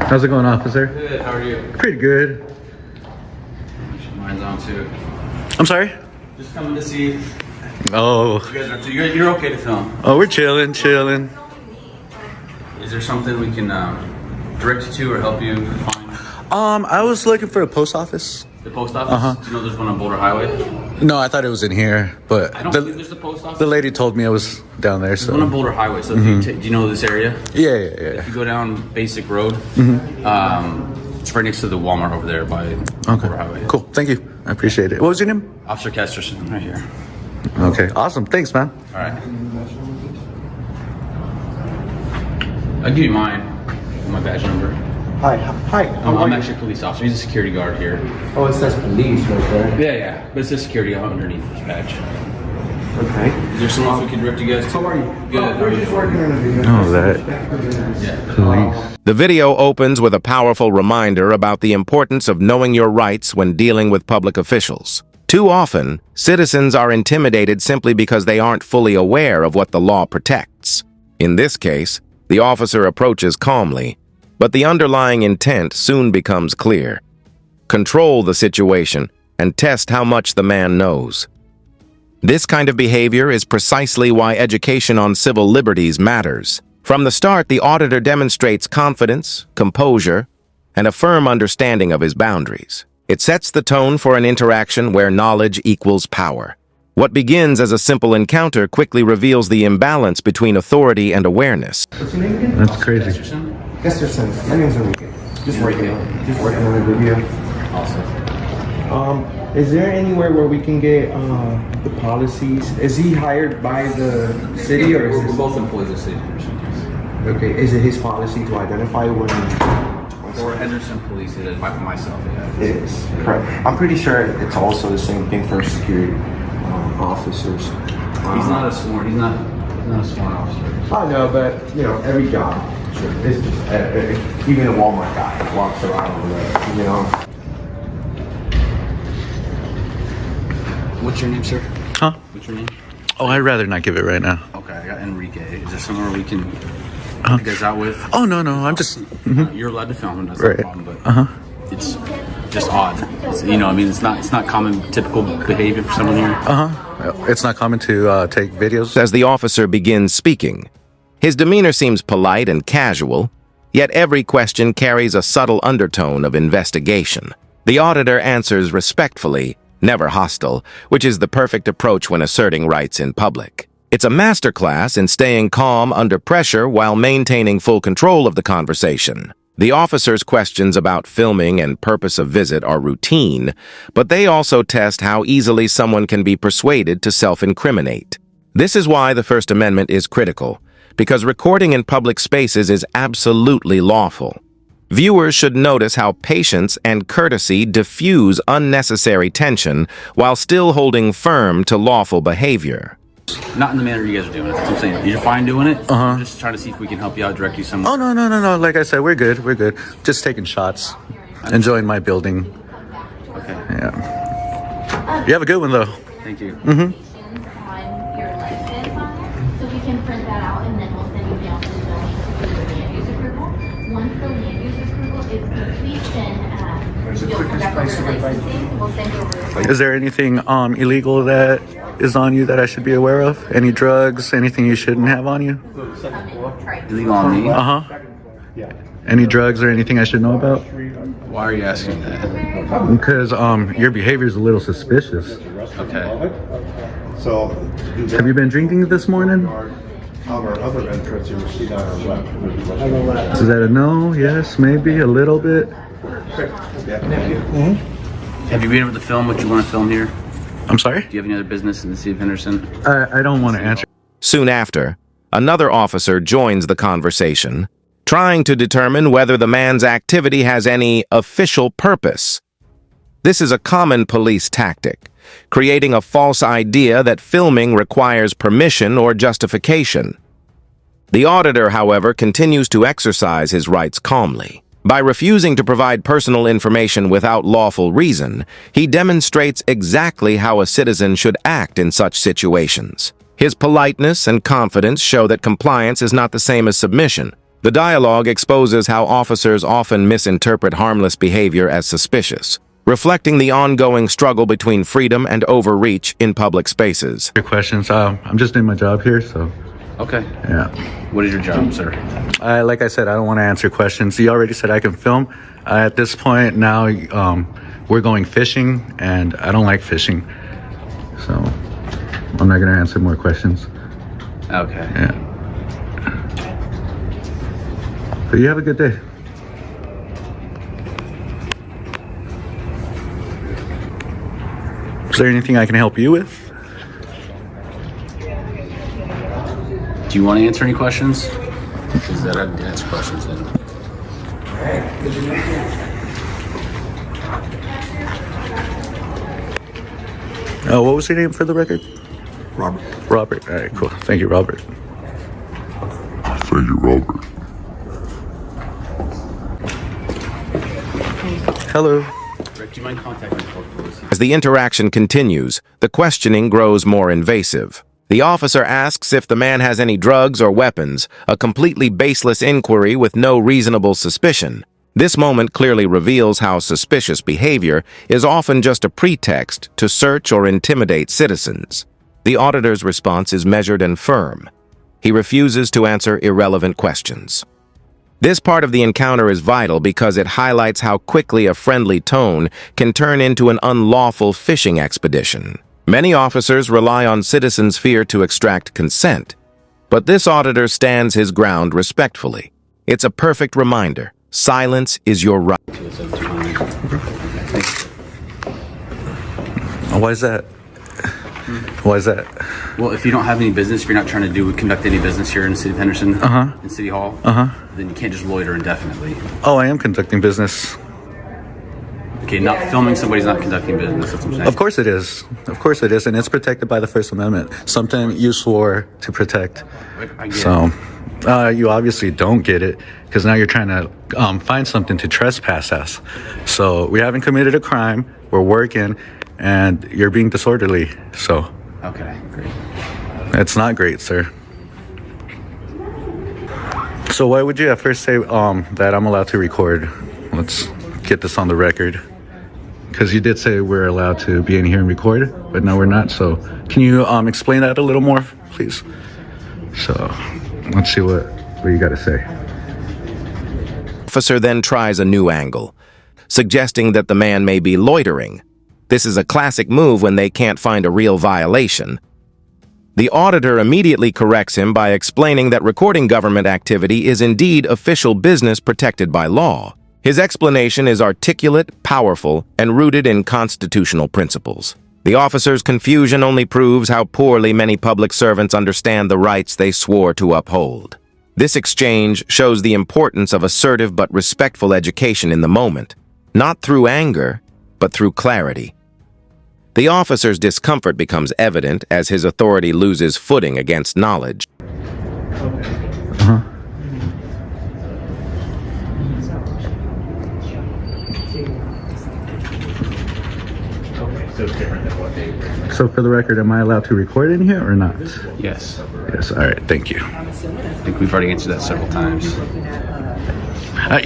How's it going, officer? Good, how are you? Pretty good. Mine's on too. I'm sorry? Just coming to see. Oh. You guys are, you're okay to film. Oh, we're chilling. Is there something we can direct you to or help you find? I was looking for a post office. The post office? Do you know there's one on Boulder Highway? No, I thought it was in here, but I don't believe there's a post office. the lady told me I was down there. There's So one on Boulder Highway. So if you do you know this area? Yeah. If you go down Basic Road, it's right next to the Walmart over there by Boulder Highway. Cool. Thank you. I appreciate it. What was your name? Officer Kesterson, right here. Okay. Awesome. Thanks, man. All right. I'll give you mine. My badge number. Hi. I'm actually a police officer. He's a security guard here. Oh, it says police right there. Yeah. But it's a security underneath his badge. Okay. Is there someone else we can direct you guys to? How are you? Good. We're just working on a video. Oh, that. Yeah. Police. The video opens with a powerful reminder about the importance of knowing your rights when dealing with public officials. Too often, citizens are intimidated simply because they aren't fully aware of what the law protects. In this case, the officer approaches calmly, but the underlying intent soon becomes clear. Control the situation and test how much the man knows. This kind of behavior is precisely why education on civil liberties matters. From the start, the auditor demonstrates confidence, composure, and a firm understanding of his boundaries. It sets the tone for an interaction where knowledge equals power. What begins as a simple encounter quickly reveals the imbalance between authority and awareness. What's your name again? That's crazy. Kesterson. My name's Enrique. Just working on a video. Awesome. Is there anywhere where we can get the policies? Is he hired by the city or is We're it both employees of City of Henderson. okay? Is it his policy to identify when For Henderson Police, it is myself. Yeah. it is? Correct. I'm pretty sure it's also the same thing for security officers. He's not a sworn. He's not a sworn officer. I know, but you know, every job, it's just, even a Walmart guy walks around with you know. What's your name, sir? Huh? What's your name? Oh, I'd rather not give it right now. Okay, I got Enrique. Is there somewhere we can help you guys out with? Oh, no. I'm just... You're allowed to film him. That's Right. no problem. But it's just odd. It's, it's not common, typical behavior for someone here. It's not common to take videos. As the officer begins speaking, his demeanor seems polite and casual, yet every question carries a subtle undertone of investigation. The auditor answers respectfully, never hostile, which is the perfect approach when asserting rights in public. It's a masterclass in staying calm under pressure while maintaining full control of the conversation. The officer's questions about filming and purpose of visit are routine, but they also test how easily someone can be persuaded to self-incriminate. This is why the First Amendment is critical, because recording in public spaces is absolutely lawful. Viewers should notice how patience and courtesy diffuse unnecessary tension while still holding firm to lawful behavior. Not in the manner you guys are doing it. That's what I'm saying. You're fine doing it. I'm just trying to see if we can help you out, direct you somewhere. Oh, no. Like I said, we're good. Just taking shots. Enjoying my building. Okay. Yeah. You have a good one, though. Thank you. On your license on there, so we can print that out and then we'll send you down to the building to do the land use approval. Once the land use approval is complete, then you'll come back over licensing. We'll send you over. Is there anything illegal that is on you that I should be aware of? Any drugs? Anything you shouldn't have on you? Illegal on me? Any drugs or anything I should know about? Why are you asking that? Because your behavior is a little suspicious. Okay. So, Have you been drinking this morning? our other entrance, you will see that on our left. Is that a no? Yes, maybe a little bit. Have you been able to film what you want to film here? I'm sorry? Do you have any other business in the city of Henderson? I don't want to answer. Soon after, another officer joins the conversation, trying to determine whether the man's activity has any official purpose. This is a common police tactic, creating a false idea that filming requires permission or justification. The auditor, however, continues to exercise his rights calmly. By refusing to provide personal information without lawful reason, he demonstrates exactly how a citizen should act in such situations. His politeness and confidence show that compliance is not the same as submission. The dialogue exposes how officers often misinterpret harmless behavior as suspicious, reflecting the ongoing struggle between freedom and overreach in public spaces. Your questions. I'm just doing my job here, so Okay. yeah. What is your job, sir? Like I said, I don't want to answer questions. You already said I can film. At this point now, we're going fishing, and I don't like fishing, so I'm not going to answer more questions. Okay. Yeah. But you have a good day. Is there anything I can help you with? Do you want to answer any questions? Because that I can answer questions then. What was your name for the record? Robert. Robert. All right, cool. Thank you, Robert. Thank you, Robert. Hello. Rick, do you mind contacting the court, please? As the interaction continues, the questioning grows more invasive. The officer asks if the man has any drugs or weapons, a completely baseless inquiry with no reasonable suspicion. This moment clearly reveals how suspicious behavior is often just a pretext to search or intimidate citizens. The auditor's response is measured and firm. He refuses to answer irrelevant questions. This part of the encounter is vital because it highlights how quickly a friendly tone can turn into an unlawful fishing expedition. Many officers rely on citizens' fear to extract consent, but this auditor stands his ground respectfully. It's a perfect reminder. Silence is your right. Why is that? Why is that? Well, if you don't have any business, if you're not trying to conduct any business here in the city of Henderson, in City Hall, then you can't just loiter indefinitely. Oh, I am conducting business. Okay, not filming somebody's not conducting business. That's what I'm saying. Of course it is. Of course it is, and it's protected by the First Amendment. Something you swore to protect. I get So, it. you obviously don't get it because now you're trying to find something to trespass us. So we haven't committed a crime. We're working, and you're being disorderly. So Okay, great. it's not great, sir. So why would you at first say that I'm allowed to record? Let's get this on the record. Because you did say we're allowed to be in here and record, but no, we're not. So can you explain that a little more, please? So let's see what you got to say. Officer then tries a new angle, suggesting that the man may be loitering. This is a classic move when they can't find a real violation. The auditor immediately corrects him by explaining that recording government activity is indeed official business protected by law. His explanation is articulate, powerful, and rooted in constitutional principles. The officer's confusion only proves how poorly many public servants understand the rights they swore to uphold. This exchange shows the importance of assertive but respectful education in the moment, not through anger, but through clarity. The officer's discomfort becomes evident as his authority loses footing against knowledge. So for the record, am I allowed to record in here or not? Yes. Yes, all right, thank you. I think we've already answered that several times.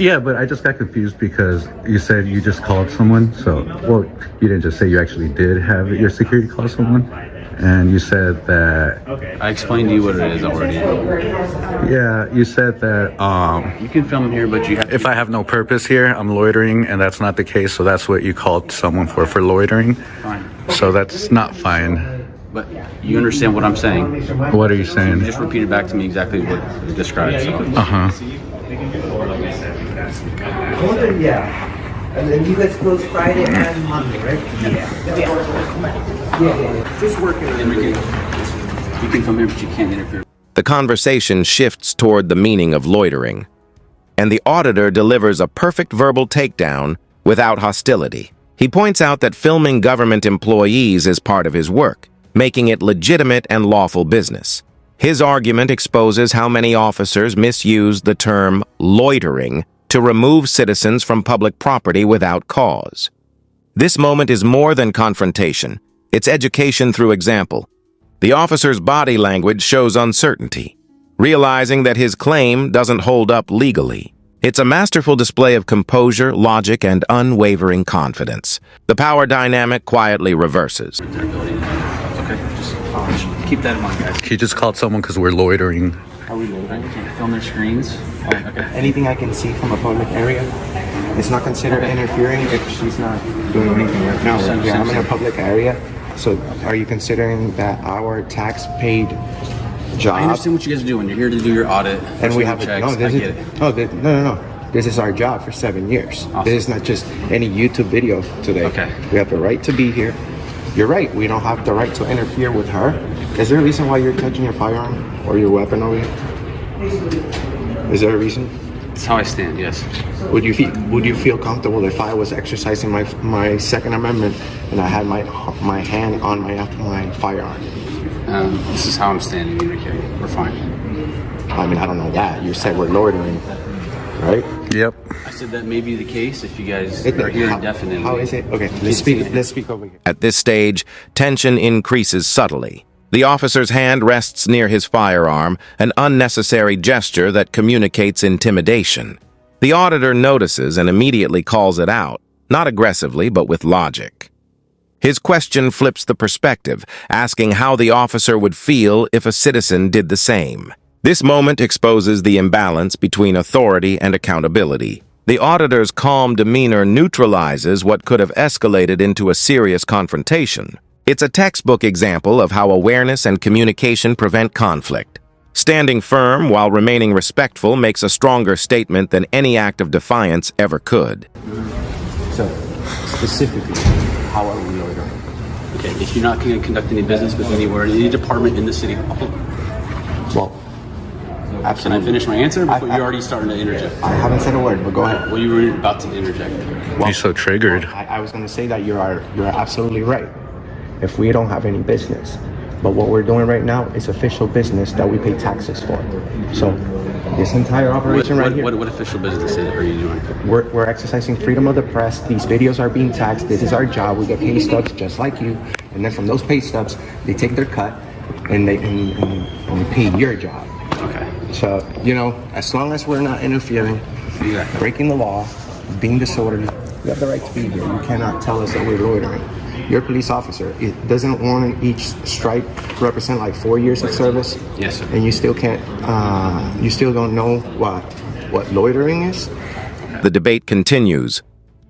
Yeah, but I just got confused because you said you just called someone. So, well, you didn't just say you actually did have your security call someone. And you said that, I explained to you what it is already. yeah, you said that You can film here, but you have to. if I have no purpose here, I'm loitering, and that's not the case. So that's what you called someone for loitering. Fine. So that's not fine. But you understand what I'm saying. What are you You saying? just repeated back to me exactly what you described. So. Uh-huh. Yeah. And then you guys close Friday and Monday, right? Yeah. Just working on it. You can come here, but you can't interfere. The conversation shifts toward the meaning of loitering, and the auditor delivers a perfect verbal takedown without hostility. He points out that filming government employees is part of his work, making it legitimate and lawful business. His argument exposes how many officers misuse the term loitering to remove citizens from public property without cause. This moment is more than confrontation. It's education through example. The officer's body language shows uncertainty. realizing that his claim doesn't hold up legally. It's a masterful display of composure, logic, and unwavering confidence. The power dynamic quietly reverses. Okay, just keep that in mind, guys. He just called someone because we're loitering. Are we loading? Can't film their screens. Oh, okay. Anything I can see from a public area, it's not considered interfering if she's not doing anything right now. Right? Yeah, I'm in a public area. So are you considering that our tax-paid job? I understand what you guys are doing. You're here to do your audit. And we have checks. no. This I is get it. no. This is our job for 7 years. Awesome. This is not just any YouTube video today. Okay. We have the right to be here. You're right. We don't have the right to interfere with her. Is there a reason why you're touching your firearm or your weapon over here? Is there a reason? That's how I stand. Yes. Would you feel comfortable if I was exercising my Second Amendment and I had my hand on my firearm? This is how I'm standing, okay? We're fine. I mean, I don't know that. You said we're loitering, right? Yep. I said that may be the case if you guys are here indefinitely. How is it? Okay, let's speak over here. At this stage, tension increases subtly. The officer's hand rests near his firearm, an unnecessary gesture that communicates intimidation. The auditor notices and immediately calls it out, not aggressively, but with logic. His question flips the perspective, asking how the officer would feel if a citizen did the same. This moment exposes the imbalance between authority and accountability. The auditor's calm demeanor neutralizes what could have escalated into a serious confrontation. It's a textbook example of how awareness and communication prevent conflict. Standing firm while remaining respectful makes a stronger statement than any act of defiance ever could. So, specifically, how are we loitering? Okay, if you're not going to conduct any business with anywhere, any department in the city hall. Well, Can absolutely. I finish my answer before you're already starting to interject? I haven't said a word, but go ahead. Well, you were about to interject. Well, He's so triggered. I was going to say that you're absolutely right. If we don't have any business, but what we're doing right now is official business that we pay taxes for. So this entire operation right here, What official business are you doing? we're exercising freedom of the press. These videos are being taxed. This is our job. We get pay stubs just like you, and then from those pay stubs, they take their cut and they pay your job. Okay. So as long as we're not interfering, Exactly. breaking the law, being disorderly, you have the right to be here. You cannot tell us that we're loitering. You're a police officer. It doesn't warrant each stripe represent like 4 years of service. Yes, sir. And you still can't. You still don't know what loitering is. The debate continues.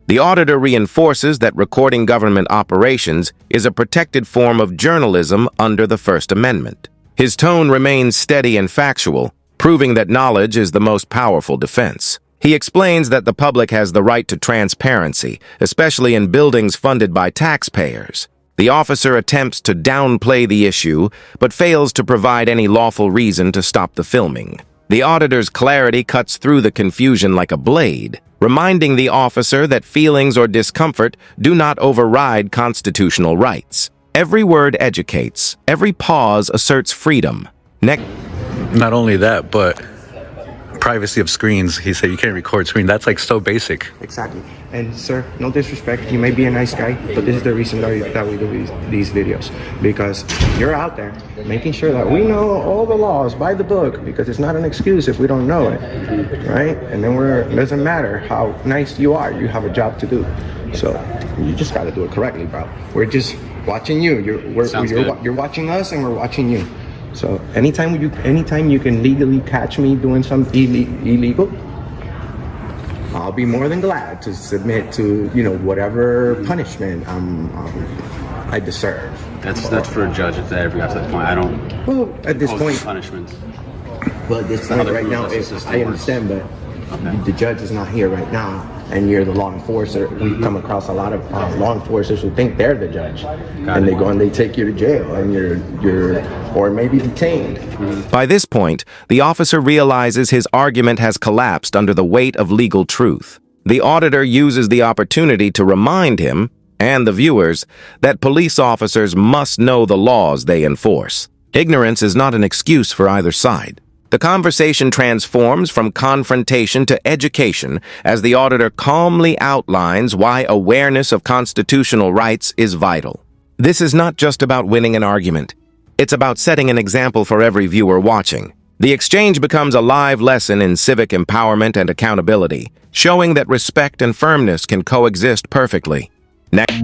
The auditor reinforces that recording government operations is a protected form of journalism under the First Amendment. His tone remains steady and factual, proving that knowledge is the most powerful defense. He explains that the public has the right to transparency, especially in buildings funded by taxpayers. The officer attempts to downplay the issue, but fails to provide any lawful reason to stop the filming. The auditor's clarity cuts through the confusion like a blade, reminding the officer that feelings or discomfort do not override constitutional rights. Every word educates, every pause asserts freedom. Not only that, but privacy of screens. He said you can't record screen. That's like so basic. Exactly. And sir, no disrespect. You may be a nice guy, but this is the reason that we do these videos, because you're out there making sure that we know all the laws by the book, because it's not an excuse if we don't know it, right? And then it doesn't matter how nice you are. You have a job to do. So you just got to do it correctly, bro. We're just watching you. You're watching us, and we're watching you. So anytime you can legally catch me doing something illegal, I'll be more than glad to submit to whatever punishment I deserve. That's for a judge if that ever got to that point. I don't. Well, at this point, punishments. well, at this how point the right now, criminal justice system I works. understand, but Okay. the judge is not here right now, and you're the law enforcer. We come across a lot of law enforcers who think they're the judge, and they go and they take you to jail, and you're or maybe detained. By this point, the officer realizes his argument has collapsed under the weight of legal truth. The auditor uses the opportunity to remind him, and the viewers, that police officers must know the laws they enforce. Ignorance is not an excuse for either side. The conversation transforms from confrontation to education as the auditor calmly outlines why awareness of constitutional rights is vital. This is not just about winning an argument. It's about setting an example for every viewer watching. The exchange becomes a live lesson in civic empowerment and accountability, showing that respect and firmness can coexist perfectly. Next.